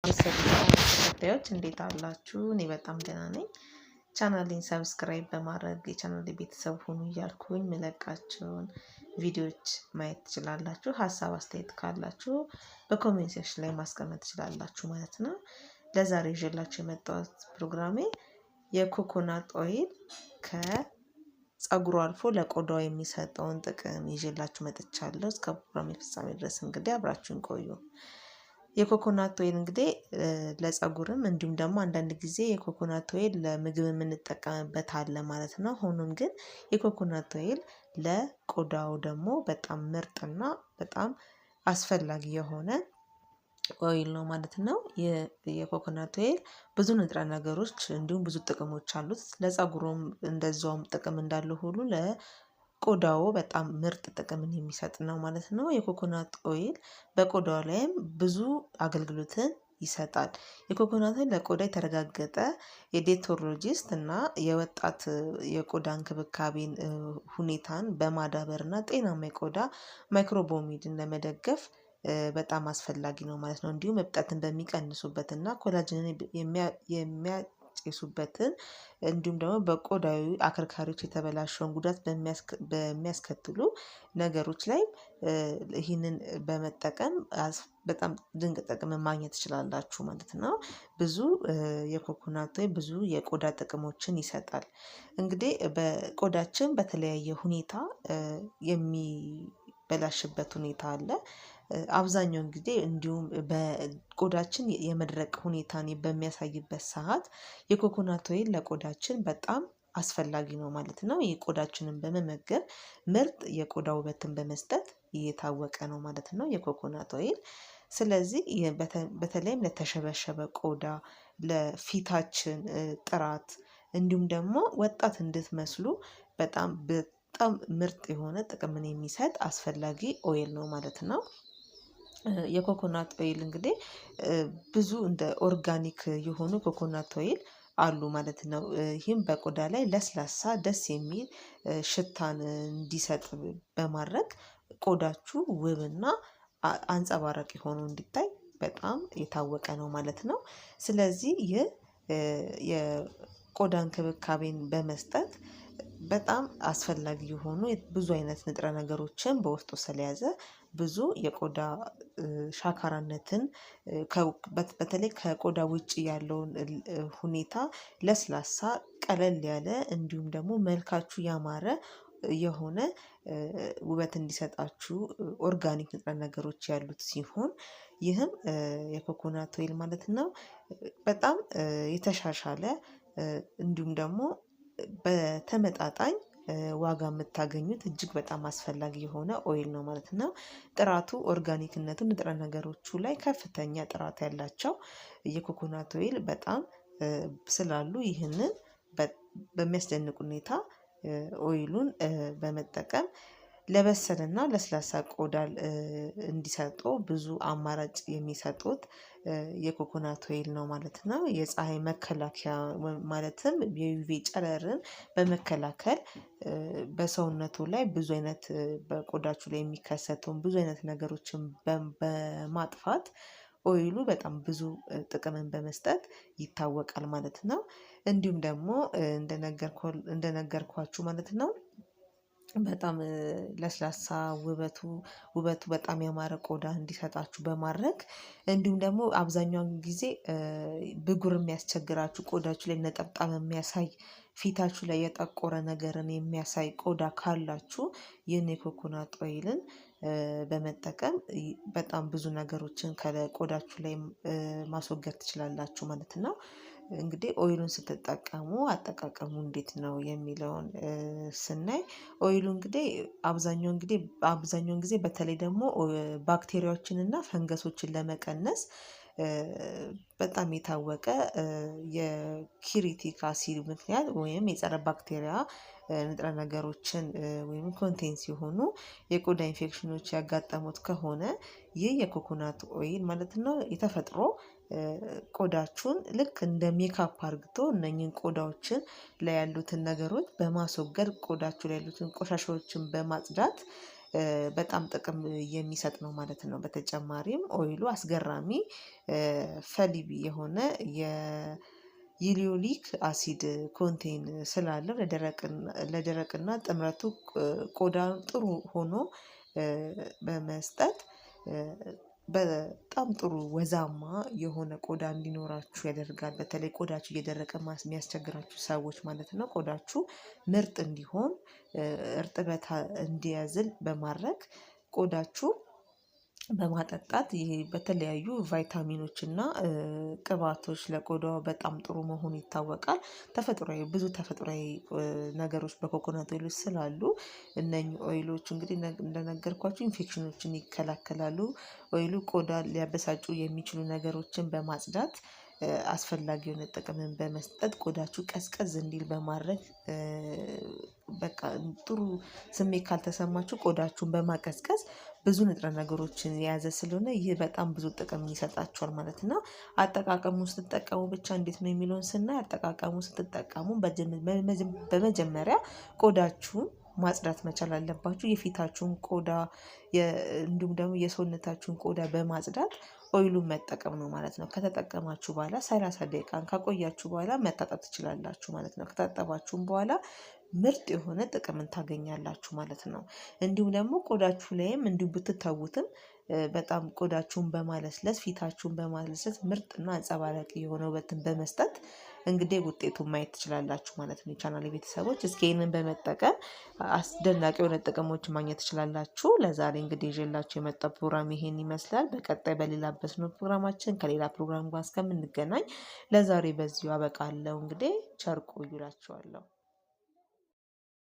ተከታዮች እንዴት አላችሁ? እኔ በጣም ደህና ነኝ። ቻናሌን ሰብስክራይብ በማድረግ የቻናሌ ቤተሰብ ሁኑ እያልኩኝ የምለቃቸውን ቪዲዮዎች ማየት ትችላላችሁ። ሀሳብ አስተያየት ካላችሁ በኮሜንት ሴክሽን ላይ ማስቀመጥ ትችላላችሁ ማለት ነው። ለዛሬ ይዤላችሁ የመጣሁት ፕሮግራሜ የኮኮናት ኦይል ከፀጉሩ አልፎ ለቆዳው የሚሰጠውን ጥቅም ይዤላችሁ መጥቻለሁ። እስከ ፕሮግራሜ ፍጻሜ ድረስ እንግዲህ አብራችሁን ቆዩ። የኮኮናት ኦይል እንግዲህ ለፀጉርም እንዲሁም ደግሞ አንዳንድ ጊዜ የኮኮናት ኦይል ለምግብ የምንጠቀምበት አለ ማለት ነው። ሆኖም ግን የኮኮናት ኦይል ለቆዳው ደግሞ በጣም ምርጥና በጣም አስፈላጊ የሆነ ኦይል ነው ማለት ነው። የኮኮናት ኦይል ብዙ ንጥረ ነገሮች እንዲሁም ብዙ ጥቅሞች አሉት። ለፀጉሩም እንደዛውም ጥቅም እንዳለው ሁሉ ለቆዳው በጣም ምርጥ ጥቅምን የሚሰጥ ነው ማለት ነው። የኮኮናት ኦይል በቆዳው ላይም ብዙ አገልግሎትን ይሰጣል። የኮኮናት ኦይል ለቆዳ የተረጋገጠ የዴቶሎጂስት እና የወጣት የቆዳ እንክብካቤን ሁኔታን በማዳበር እና ጤናማ የቆዳ ማይክሮቦሚድን ለመደገፍ በጣም አስፈላጊ ነው ማለት ነው። እንዲሁም እብጠትን በሚቀንሱበት እና ኮላጅንን የሚያጭሱበትን እንዲሁም ደግሞ በቆዳዊ አከርካሪዎች የተበላሸውን ጉዳት በሚያስከትሉ ነገሮች ላይ ይህንን በመጠቀም በጣም ድንቅ ጥቅም ማግኘት ትችላላችሁ ማለት ነው። ብዙ የኮኮናት ኦይል ብዙ የቆዳ ጥቅሞችን ይሰጣል። እንግዲህ በቆዳችን በተለያየ ሁኔታ የሚበላሽበት ሁኔታ አለ። አብዛኛውን ጊዜ እንዲሁም በቆዳችን የመድረቅ ሁኔታን በሚያሳይበት ሰዓት የኮኮናት ኦይል ለቆዳችን በጣም አስፈላጊ ነው ማለት ነው። የቆዳችንን በመመገብ ምርጥ የቆዳ ውበትን በመስጠት እየታወቀ ነው ማለት ነው የኮኮናት ኦይል። ስለዚህ በተለይም ለተሸበሸበ ቆዳ ለፊታችን ጥራት እንዲሁም ደግሞ ወጣት እንድትመስሉ በጣም ምርጥ የሆነ ጥቅምን የሚሰጥ አስፈላጊ ኦይል ነው ማለት ነው። የኮኮናት ኦይል እንግዲህ ብዙ እንደ ኦርጋኒክ የሆኑ ኮኮናት ኦይል አሉ ማለት ነው። ይህም በቆዳ ላይ ለስላሳ ደስ የሚል ሽታን እንዲሰጥ በማድረግ ቆዳችሁ ውብና አንጸባራቂ ሆኖ እንዲታይ በጣም የታወቀ ነው ማለት ነው። ስለዚህ ይህ የቆዳ እንክብካቤን በመስጠት በጣም አስፈላጊ የሆኑ ብዙ አይነት ንጥረ ነገሮችን በውስጡ ስለያዘ ብዙ የቆዳ ሻካራነትን በተለይ ከቆዳ ውጪ ያለውን ሁኔታ ለስላሳ ቀለል ያለ እንዲሁም ደግሞ መልካችሁ ያማረ የሆነ ውበት እንዲሰጣችሁ ኦርጋኒክ ንጥረ ነገሮች ያሉት ሲሆን ይህም የኮኮናት ኦይል ማለት ነው። በጣም የተሻሻለ እንዲሁም ደግሞ በተመጣጣኝ ዋጋ የምታገኙት እጅግ በጣም አስፈላጊ የሆነ ኦይል ነው ማለት ነው። ጥራቱ ኦርጋኒክነቱ ንጥረ ነገሮቹ ላይ ከፍተኛ ጥራት ያላቸው የኮኮናት ኦይል በጣም ስላሉ ይህንን በሚያስደንቅ ሁኔታ ኦይሉን በመጠቀም ለበሰለና ለስላሳ ቆዳ እንዲሰጡ ብዙ አማራጭ የሚሰጡት የኮኮናት ኦይል ነው ማለት ነው። የፀሀይ መከላከያ ማለትም የዩቪ ጨረርን በመከላከል በሰውነቱ ላይ ብዙ አይነት በቆዳችሁ ላይ የሚከሰተውን ብዙ አይነት ነገሮችን በማጥፋት ኦይሉ በጣም ብዙ ጥቅምን በመስጠት ይታወቃል ማለት ነው። እንዲሁም ደግሞ እንደነገርኳችሁ ማለት ነው በጣም ለስላሳ ውበቱ በጣም ያማረ ቆዳ እንዲሰጣችሁ በማድረግ እንዲሁም ደግሞ አብዛኛውን ጊዜ ብጉር የሚያስቸግራችሁ ቆዳችሁ ላይ ነጠብጣብ የሚያሳይ ፊታችሁ ላይ የጠቆረ ነገርን የሚያሳይ ቆዳ ካላችሁ ይህን የኮኮናት ኦይልን በመጠቀም በጣም ብዙ ነገሮችን ከቆዳችሁ ላይ ማስወገድ ትችላላችሁ ማለት ነው። እንግዲህ ኦይሉን ስትጠቀሙ አጠቃቀሙ እንዴት ነው የሚለውን ስናይ ኦይሉ እንግዲህ አብዛኛውን ጊዜ በተለይ ደግሞ ባክቴሪያዎችን እና ፈንገሶችን ለመቀነስ በጣም የታወቀ የኪሪቲክ አሲድ ምክንያት ወይም የጸረ ባክቴሪያ ንጥረ ነገሮችን ወይም ኮንቴንስ የሆኑ የቆዳ ኢንፌክሽኖች ያጋጠሙት ከሆነ ይህ የኮኮናት ኦይል ማለት ነው የተፈጥሮ ቆዳችሁን ልክ እንደ ሜካፕ አርግቶ እነኚህን ቆዳዎችን ላይ ያሉትን ነገሮች በማስወገድ ቆዳችሁ ላይ ያሉትን ቆሻሻዎችን በማጽዳት በጣም ጥቅም የሚሰጥ ነው ማለት ነው። በተጨማሪም ኦይሉ አስገራሚ ፈሊቢ የሆነ የኢሊዮሊክ አሲድ ኮንቴን ስላለው ለደረቅና ጥምረቱ ቆዳን ጥሩ ሆኖ በመስጠት በጣም ጥሩ ወዛማ የሆነ ቆዳ እንዲኖራችሁ ያደርጋል። በተለይ ቆዳችሁ እየደረቀ የሚያስቸግራችሁ ሰዎች ማለት ነው ቆዳችሁ ምርጥ እንዲሆን እርጥበት እንዲያዝል በማድረግ ቆዳችሁ በማጠጣት ይሄ በተለያዩ ቫይታሚኖች እና ቅባቶች ለቆዳው በጣም ጥሩ መሆኑ ይታወቃል። ብዙ ተፈጥሯዊ ነገሮች በኮኮናት ኦይሎች ስላሉ እነኚህ ኦይሎች እንግዲህ እንደነገርኳችሁ ኢንፌክሽኖችን ይከላከላሉ። ኦይሉ ቆዳ ሊያበሳጩ የሚችሉ ነገሮችን በማጽዳት አስፈላጊ የሆነ ጥቅምን በመስጠት ቆዳችሁ ቀዝቀዝ እንዲል በማድረግ በቃ ጥሩ ስሜት ካልተሰማችሁ ቆዳችሁን በማቀዝቀዝ ብዙ ንጥረ ነገሮችን የያዘ ስለሆነ ይህ በጣም ብዙ ጥቅም ይሰጣችኋል ማለት ነው። አጠቃቀሙ ስትጠቀሙ ብቻ እንዴት ነው የሚለውን ስናይ አጠቃቀሙ ስትጠቀሙ በመጀመሪያ ቆዳችሁን ማጽዳት መቻል አለባችሁ። የፊታችሁን ቆዳ እንዲሁም ደግሞ የሰውነታችሁን ቆዳ በማጽዳት ኦይሉን መጠቀም ነው ማለት ነው። ከተጠቀማችሁ በኋላ 30 ደቂቃን ካቆያችሁ በኋላ መታጠብ ትችላላችሁ ማለት ነው። ከታጠባችሁም በኋላ ምርጥ የሆነ ጥቅምን ታገኛላችሁ ማለት ነው። እንዲሁም ደግሞ ቆዳችሁ ላይም እንዲሁ ብትተዉትም በጣም ቆዳችሁን በማለስለስ ፊታችሁን በማለስለስ ምርጥና አንጸባራቂ የሆነ ውበትን በመስጠት እንግዲህ ውጤቱን ማየት ትችላላችሁ ማለት ነው። የቻናሌ ቤተሰቦች እስኪ ይህንን በመጠቀም አስደናቂ የሆነ ጥቅሞች ማግኘት ትችላላችሁ። ለዛሬ እንግዲህ ይዤላችሁ የመጣው ፕሮግራም ይሄን ይመስላል። በቀጣይ በሌላ በስኖ ፕሮግራማችን ከሌላ ፕሮግራም ጋር እስከምንገናኝ ለዛሬ በዚሁ አበቃለሁ። እንግዲህ ቸር ቆዩ እላችኋለሁ።